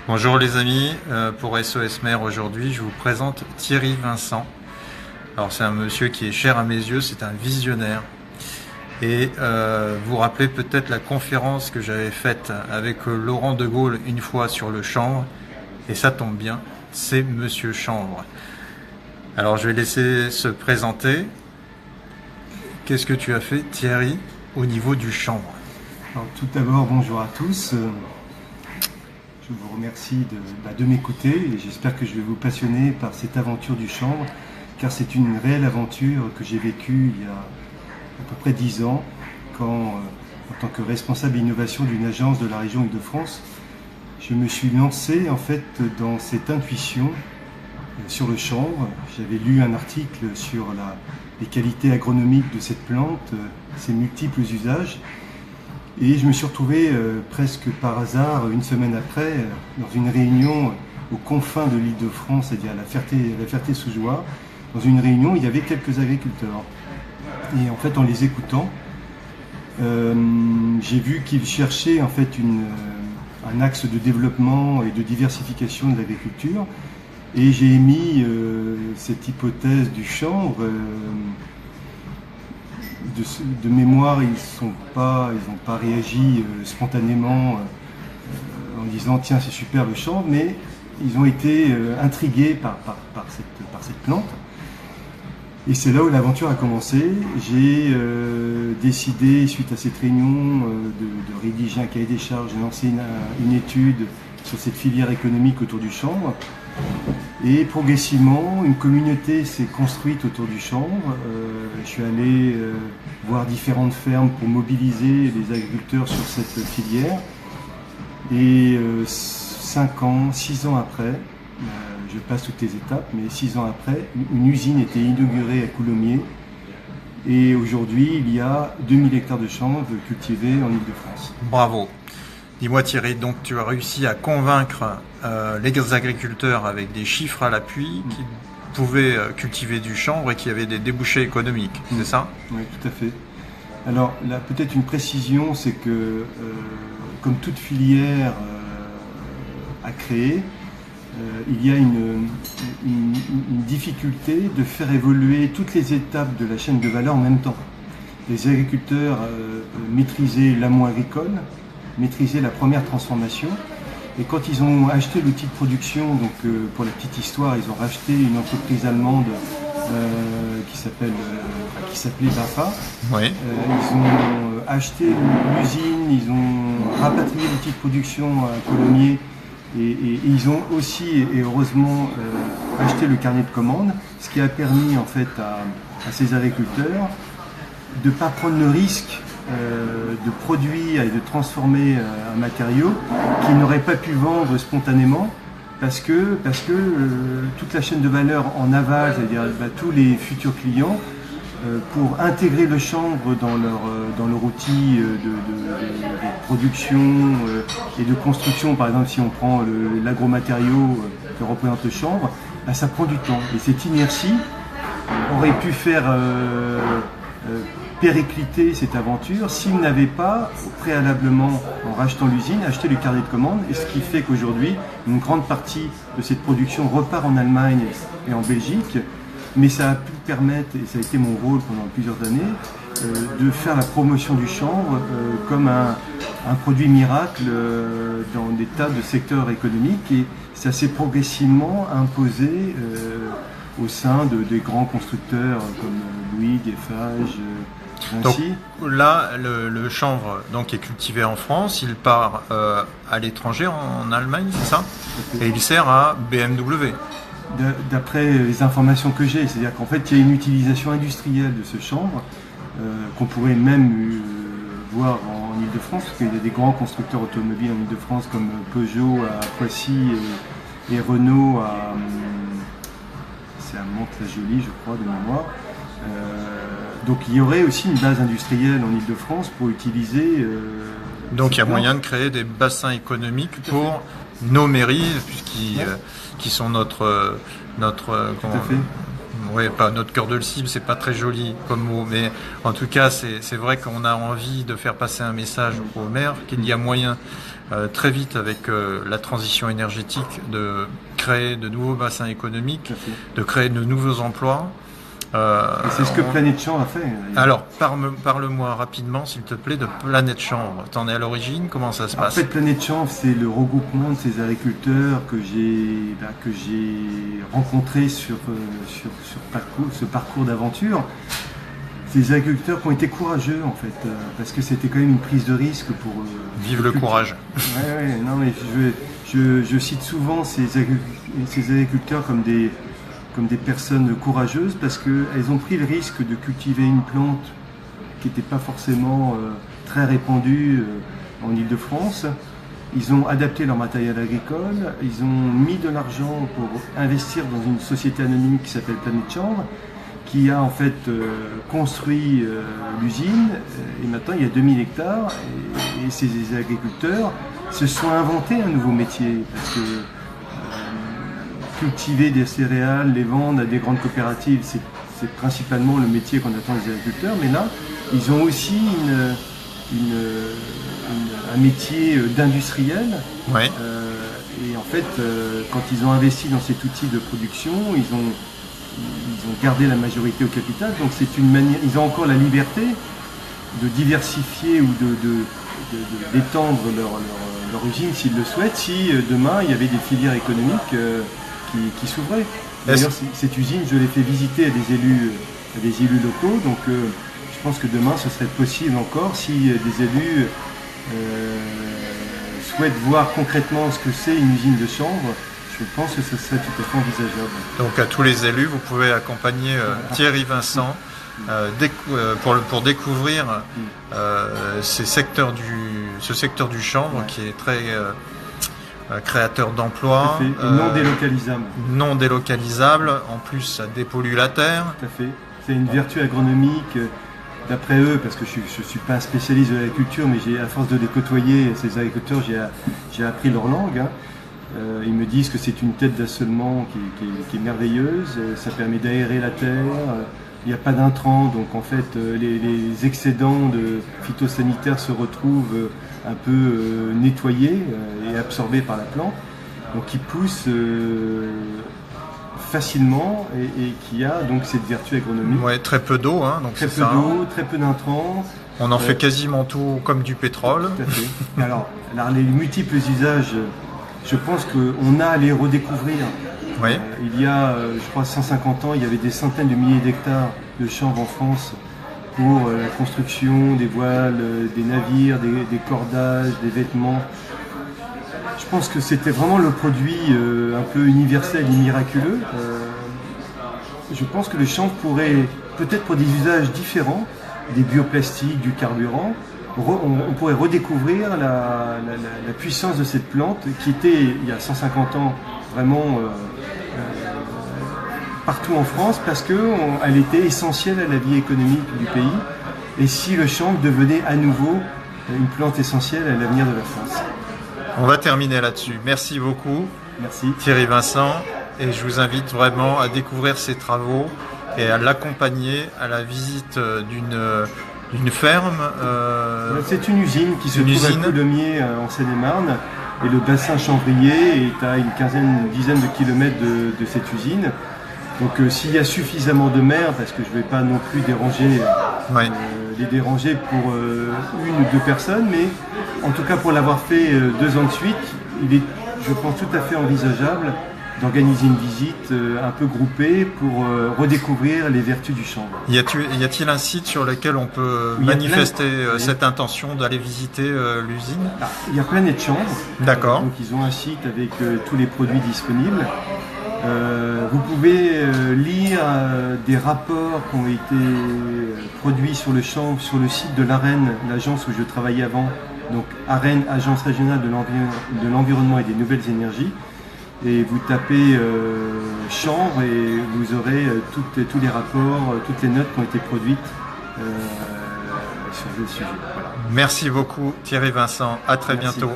Bonjour les amis, pour SOS Mer aujourd'hui je vous présente Thierry Vincent. Alors c'est un monsieur qui est cher à mes yeux, c'est un visionnaire. Et vous rappelez peut-être la conférence que j'avais faite avec Laurent de Gaulle une fois sur le chanvre. Et ça tombe bien, c'est Monsieur Chanvre. Alors je vais laisser se présenter. Qu'est-ce que tu as fait Thierry au niveau du chanvre? Alors, tout d'abord, bonjour à tous. Je vous remercie de m'écouter et j'espère que je vais vous passionner par cette aventure du chanvre, car c'est une réelle aventure que j'ai vécue il y a à peu près 10 ans, quand, en tant que responsable innovation d'une agence de la région Île-de-France, je me suis lancé en fait dans cette intuition sur le chanvre. J'avais lu un article sur les qualités agronomiques de cette plante, ses multiples usages. Et je me suis retrouvé presque par hasard, une semaine après, dans une réunion aux confins de l'Île-de-France, c'est-à-dire à la Ferté-sous-Joie. Dans une réunion, il y avait quelques agriculteurs. Et en fait, en les écoutant, j'ai vu qu'ils cherchaient en fait un axe de développement et de diversification de l'agriculture. Et j'ai émis cette hypothèse du chanvre. De mémoire, ils n'ont pas réagi spontanément en disant tiens c'est super le chanvre, mais ils ont été intrigués par cette plante. Et c'est là où l'aventure a commencé. J'ai décidé, suite à cette réunion, de rédiger un cahier des charges, j'ai lancé une étude sur cette filière économique autour du chanvre. Et progressivement, une communauté s'est construite autour du chanvre. Je suis allé voir différentes fermes pour mobiliser les agriculteurs sur cette filière. Et 6 ans après, je passe toutes les étapes, mais 6 ans après, une usine était inaugurée à Coulommiers. Et aujourd'hui, il y a 2000 hectares de chanvre cultivés en Île-de-France. Bravo. Dis-moi Thierry, donc tu as réussi à convaincre les agriculteurs avec des chiffres à l'appui qui pouvaient cultiver du chanvre et qui avaient des débouchés économiques, c'est ça? Oui, tout à fait. Alors là, peut-être une précision, c'est que comme toute filière à créer, il y a une difficulté de faire évoluer toutes les étapes de la chaîne de valeur en même temps. Les agriculteurs maîtrisaient l'amont agricole, maîtriser la première transformation. Et quand ils ont acheté l'outil de production, donc pour la petite histoire, ils ont racheté une entreprise allemande qui s'appelait BAFA. Oui. Ils ont acheté l'usine, ils ont rapatrié l'outil de production à Coulommiers et ils ont aussi, et heureusement, acheté le carnet de commandes, ce qui a permis en fait à ces agriculteurs de ne pas prendre le risque de produire et de transformer un matériau qu'ils n'auraient pas pu vendre spontanément parce que toute la chaîne de valeur en aval, c'est-à-dire tous les futurs clients, pour intégrer le chanvre dans leur outil de production et de construction, par exemple si on prend l'agromatériau que représente le chanvre, ça prend du temps. Et cette inertie aurait pu faire péricliter cette aventure s'ils n'avaient pas préalablement, en rachetant l'usine, acheté le carnet de commandes, et ce qui fait qu'aujourd'hui une grande partie de cette production repart en Allemagne et en Belgique, mais ça a pu permettre, et ça a été mon rôle pendant plusieurs années, de faire la promotion du chanvre comme un produit miracle dans des tas de secteurs économiques, et ça s'est progressivement imposé au sein des grands constructeurs comme Bouygues, Eiffage, donc là, le chanvre donc, est cultivé en France, il part à l'étranger, en Allemagne, c'est ça? Et il sert à BMW. D'après les informations que j'ai, c'est-à-dire qu'en fait, il y a une utilisation industrielle de ce chanvre qu'on pourrait même voir en Île-de-France, parce qu'il y a des grands constructeurs automobiles en Île-de-France comme Peugeot à Poissy et Renault c'est à Mantes-la-Jolie, je crois, de mémoire. Donc il y aurait aussi une base industrielle en Île-de-France pour utiliser... donc il y a moyen de créer des bassins économiques pour nos mairies, qui sont notre pas notre cœur de cible, c'est pas très joli comme mot, mais en tout cas c'est vrai qu'on a envie de faire passer un message aux maires qu'il y a moyen très vite avec la transition énergétique de créer de nouveaux bassins économiques, de créer de nouveaux emplois. Et c'est ce que Planète Chambre a fait. Alors, parle-moi rapidement, s'il te plaît, de Planète Chambre. T'en es à l'origine, comment ça se passe? En fait, Planète Chambre, c'est le regroupement de ces agriculteurs que j'ai rencontrés sur ce parcours d'aventure. Ces agriculteurs qui ont été courageux, en fait, parce que c'était quand même une prise de risque pour eux. Vive le courage. Ouais, non, mais je cite souvent ces agriculteurs comme des personnes courageuses parce qu'elles ont pris le risque de cultiver une plante qui n'était pas forcément très répandue en Île-de-France. Ils ont adapté leur matériel agricole, ils ont mis de l'argent pour investir dans une société anonyme qui s'appelle Planète Chambre, qui a en fait construit l'usine, et maintenant il y a 2000 hectares, et ces agriculteurs se sont inventés un nouveau métier, parce que cultiver des céréales, les vendre à des grandes coopératives, c'est principalement le métier qu'on attend des agriculteurs, mais là, ils ont aussi un métier d'industriel. Ouais. Et en fait, quand ils ont investi dans cet outil de production, ils ont gardé la majorité au capital, donc c'est une manière, ils ont encore la liberté de diversifier ou d'étendre leur usine s'ils le souhaitent, si demain il y avait des filières économiques qui s'ouvraient. D'ailleurs, cette usine, je l'ai fait visiter à des élus locaux, donc je pense que demain ce serait possible encore si des élus souhaitent voir concrètement ce que c'est une usine de chanvre. Je pense que ce serait tout à fait envisageable. Donc à tous les élus, vous pouvez accompagner Thierry Vincent pour découvrir ce secteur du chanvre qui est très créateur d'emplois. Non délocalisable. Non délocalisable, en plus ça dépollue la terre. Tout à fait. C'est une vertu agronomique, d'après eux, parce que je ne suis pas un spécialiste de l'agriculture, mais à force de les côtoyer, ces agriculteurs, j'ai appris leur langue. Hein. Ils me disent que c'est une tête d'assolement qui est merveilleuse, ça permet d'aérer la terre, il n'y a pas d'intrants, donc en fait les excédents de phytosanitaires se retrouvent un peu nettoyés et absorbés par la plante, donc qui pousse facilement et qui a donc cette vertu agronomique. Ouais, très peu d'eau, hein, donc très peu d'eau, très peu d'intrants. On en fait quasiment tout comme du pétrole. Tout à fait. Alors les multiples usages, je pense qu'on a à les redécouvrir. Oui. Il y a, je crois, 150 ans, il y avait des centaines de milliers d'hectares de chanvre en France pour la construction des voiles, des navires, des cordages, des vêtements. Je pense que c'était vraiment le produit un peu universel et miraculeux. Je pense que le chanvre pourrait, peut-être pour des usages différents, des bioplastiques, du carburant, on pourrait redécouvrir la puissance de cette plante qui était, il y a 150 ans, vraiment partout en France parce qu'elle était essentielle à la vie économique du pays. Et si le chanvre devenait à nouveau une plante essentielle à l'avenir de la France. On va terminer là-dessus. Merci beaucoup. Merci. Thierry Vincent. Et je vous invite vraiment à découvrir ses travaux et à l'accompagner à la visite d'une ferme. C'est une usine qui se trouve à Coulommiers en Seine-et-Marne. Et le bassin chanvrier est à une dizaine de kilomètres de cette usine. Donc s'il y a suffisamment de mer, parce que je ne vais pas non plus les déranger pour une ou deux personnes, mais en tout cas pour l'avoir fait 2 ans de suite, il est, je pense, tout à fait envisageable d'organiser une visite un peu groupée pour redécouvrir les vertus du chanvre. Y a-t-il un site sur lequel on peut manifester cette intention d'aller visiter l'usine? Il y a Planète Chambre. D'accord. Donc ils ont un site avec tous les produits disponibles. Vous pouvez lire des rapports qui ont été produits sur le chanvre sur le site de l'AREN, l'agence où je travaillais avant. Donc AREN, Agence régionale de l'environnement et des nouvelles énergies. Et vous tapez chanvre et vous aurez tous les rapports, toutes les notes qui ont été produites sur le sujet. Voilà. Merci beaucoup Thierry Vincent, à très bientôt.